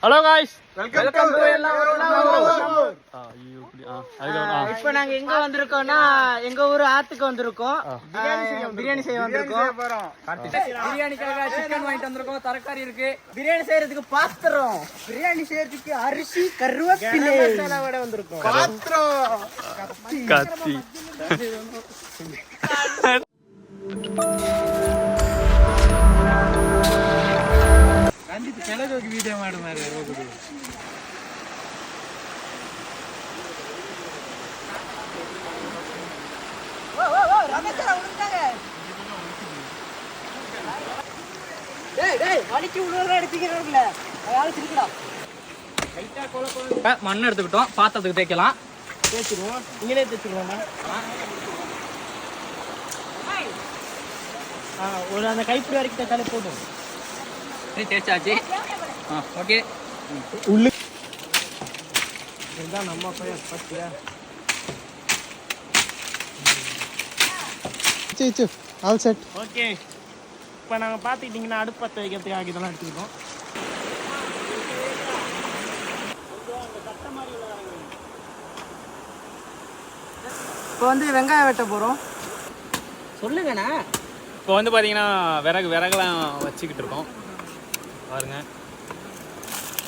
Hello guys, welcome to இப்போ நாங்க எங்க வந்திருக்கோம்னா எங்க ஊர் ஆத்துக்கு வந்திருக்கோம். பிரியாணி செய்ய வந்திருக்கோம். பிரியாணிக்காக சிக்கன் வாங்கிட்டு வந்திருக்கோம். தரக்காரி இருக்கு. பிரியாணி செய்யறதுக்கு பாத்திரம், பிரியாணி செய்யறதுக்கு அரிசி, கருவேப்பிலை, மசாலாவோட வந்திருக்கோம். பாத்திரம், கத்தி ಕೆಳಗೋಗಿ ವಿಡಿಯೋ ಮಾಡು ಮಾರೆ ಹೋಗುದು. மண் எடுத்துக்கிட்டோம், பாத்திரத்துக்கு தேய்க்கலாம். தேய்ச்சிருவோம், இங்கே தேய்ச்சிருவோம். ஒரு அந்த கைப்பிடி வரைக்கும் தேய்ச்சாலே போதும். தேய்ச்சாச்சு. ஓகே, உள்ள இதுதான் நம்ம பையன். பத்தியா சீச்சு ஆல் செட். ஓகே, இப்போ நாங்கள் பார்த்துக்கிட்டிங்கன்னா அடுப்பு பற்ற வைக்கிறதுக்காக இதெல்லாம் எடுத்துக்கிட்டோம். இப்போ வந்து வெங்காயம் வெட்ட போகிறோம். சொல்லுங்கண்ணா. இப்போ வந்து பார்த்தீங்கன்னா விறகுலாம் வச்சுக்கிட்டு இருக்கோம். பாருங்க,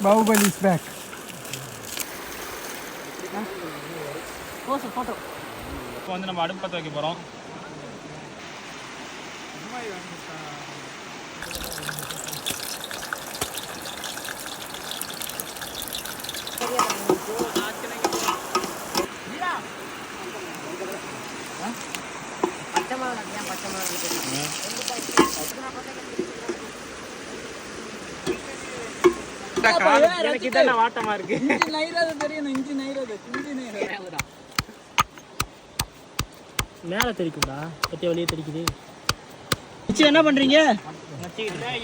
பாகுபலி இஸ் பேக். போட்டோ. இப்போ வந்து நம்ம அடுப்பு பற்ற வைக்க போகிறோம். எனக்கு இதான் வாட்டமா இருக்கு. மேல தெரிக்கும்டா, பத்தி வெளியே தெரிக்குது. என்ன பண்றீங்க?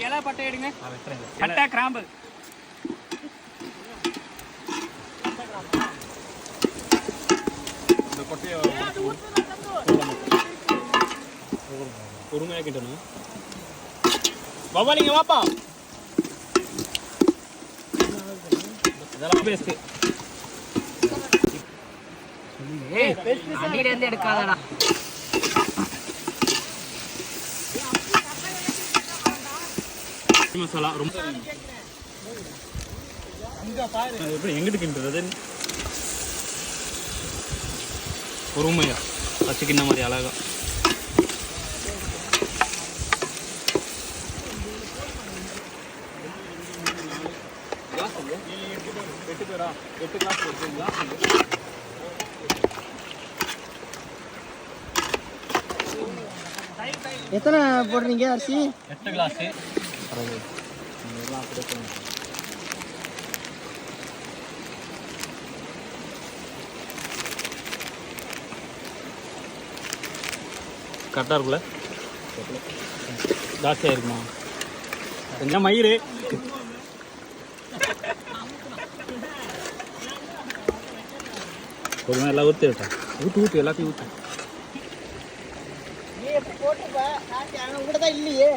இலை பட்டை எடுங்க. பட்டை, கிராம்பு. பொறுமையா கிட்டணும். பாபா நீங்க வாப்பா. இதெல்லாம் பேஸ்ட். ஏய், அடியில இருந்து எடுக்காதடா. மசாலா ரொம்ப எப்படி எங்கிட்டு கிண்டுறது? பொறுமையா வச்சுக்கின்ற மாதிரி அழகா. எத்தனை போடுறீங்க அரிசி? 8 கிளாஸ். கரெக்டாக இருக்குல்ல? ஜாஸ்தியாக இருக்குமா? கொஞ்சம் மயிறு. பொறுமையாக எல்லாம் ஊற்றி விட்டேன். ஊற்று எல்லாத்தையும் ஊற்று. இல்லையே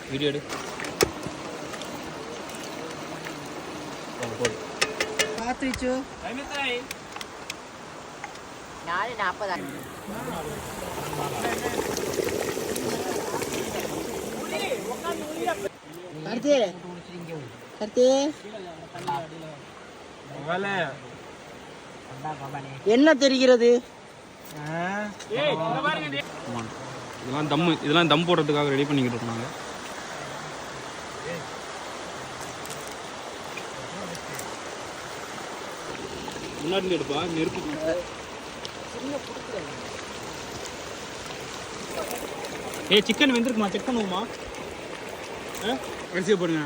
வீடியோ எடு. பார்த்துச்சு 4:40. என்ன தெரிகிறது? இதெல்லாம் தம் போடுறதுக்காக ரெடி பண்ணிக்கிட்டு இருந்தாங்க. முன்னாடி எடுப்பா நெருப்பு. ஏய், சிக்கன் வெந்திருக்குமா? செக் பண்ணுவோமா? அரிசியை போடுங்க.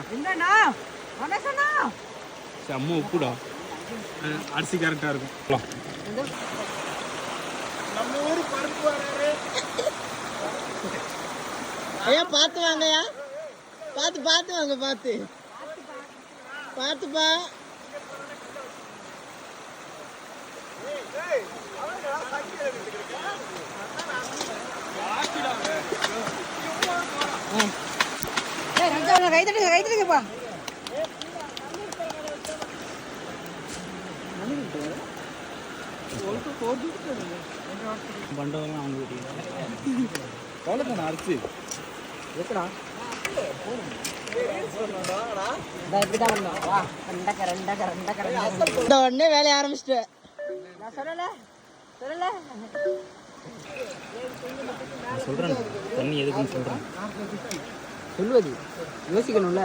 அம்மா உப்புடா, அரிசி கரெக்டாக இருக்கும். ஐயா பார்த்து வாங்கயா, பார்த்து வாங்க, பார்த்துப்பா. கை தட்டுங்கப்பா. பண்டதெல்லாம் அவங்க கவலைத்தானே அரிசி எப்படா உடனே வேலைய ஆரம்பிச்சிட்டு நான் சொல்லல சொல்றேன் தண்ணி எதுக்குன்னு சொல்றேன். சொல்லுவது யோசிக்கணும்ல.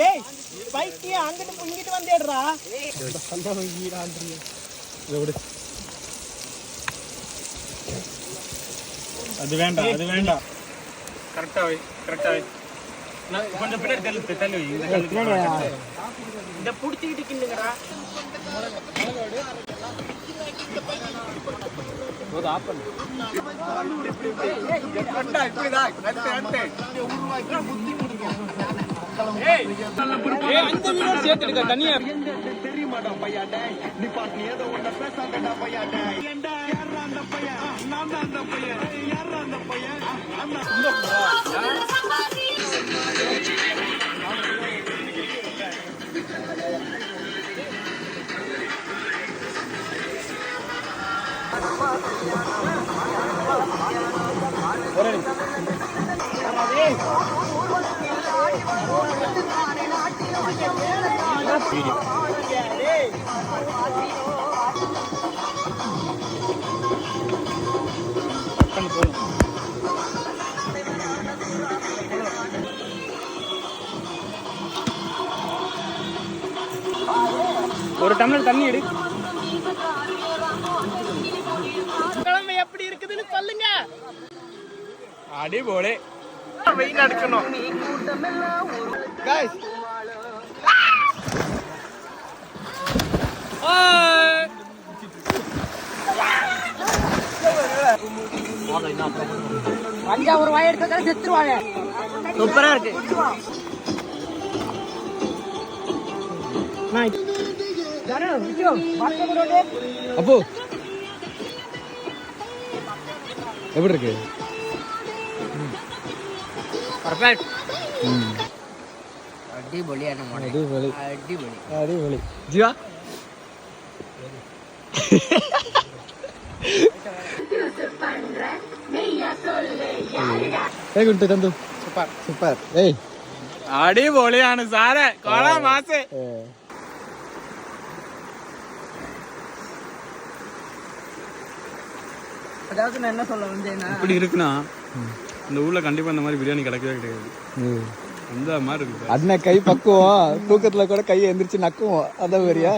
ஏய் பைக்கிய அங்கிட்டு இங்கிட்டு வந்தேடுறா. அது வேண்டாம் அது வேண்டாம். கரெக்டாக கொஞ்சம் பின்னாடி தள்ளி இந்த கல்லுக்கு இந்த புடிச்சிக்கிட்டு கிண்டுங்கடா. ஆஃப் பண்ணு. அந்த வீடு சேர்த்து எடுக்க தனியா தெரியுமாடா பையாண்டா நீ பாட்டு ஏதோ ஒண்ணு பேசாதடா பையாண்டா ஏண்டா யாரா அந்த பையன் நான் தான் அந்த பையன் யாரா அந்த பையன் ஒரு டம்ளர் தண்ணி எடு. கிழமை எப்படி இருக்குதுன்னு சொல்லுங்க. அடி போலே வெயில் அடிக்கணும் காய்ஸ். ஒரு வாய் எடுத்தா செத்துருவாங்க. சூப்பரா இருக்கு. அப்போ எப்படி இருக்கு? அடிபொலியான அடிபொலி அடிபொலி. அடிபொலி. ஜீவா குண்டு தந்து சூப்பர் சூப்பர். ஏய் அடி போலியான சார கொலா மாசே. அதாவது நான் என்ன சொல்ல வந்தேன்னா இப்படி இருக்குன்னா இந்த ஊர்ல கண்டிப்பா இந்த மாதிரி பிரியாணி கிடைக்கவே கிடையாது. அந்த மாதிரி இருக்கு. அண்ணன் கை பக்குவோம், தூக்கத்துல கூட கையை எந்திரிச்சு நக்குவோம். அதான் மாதிரியா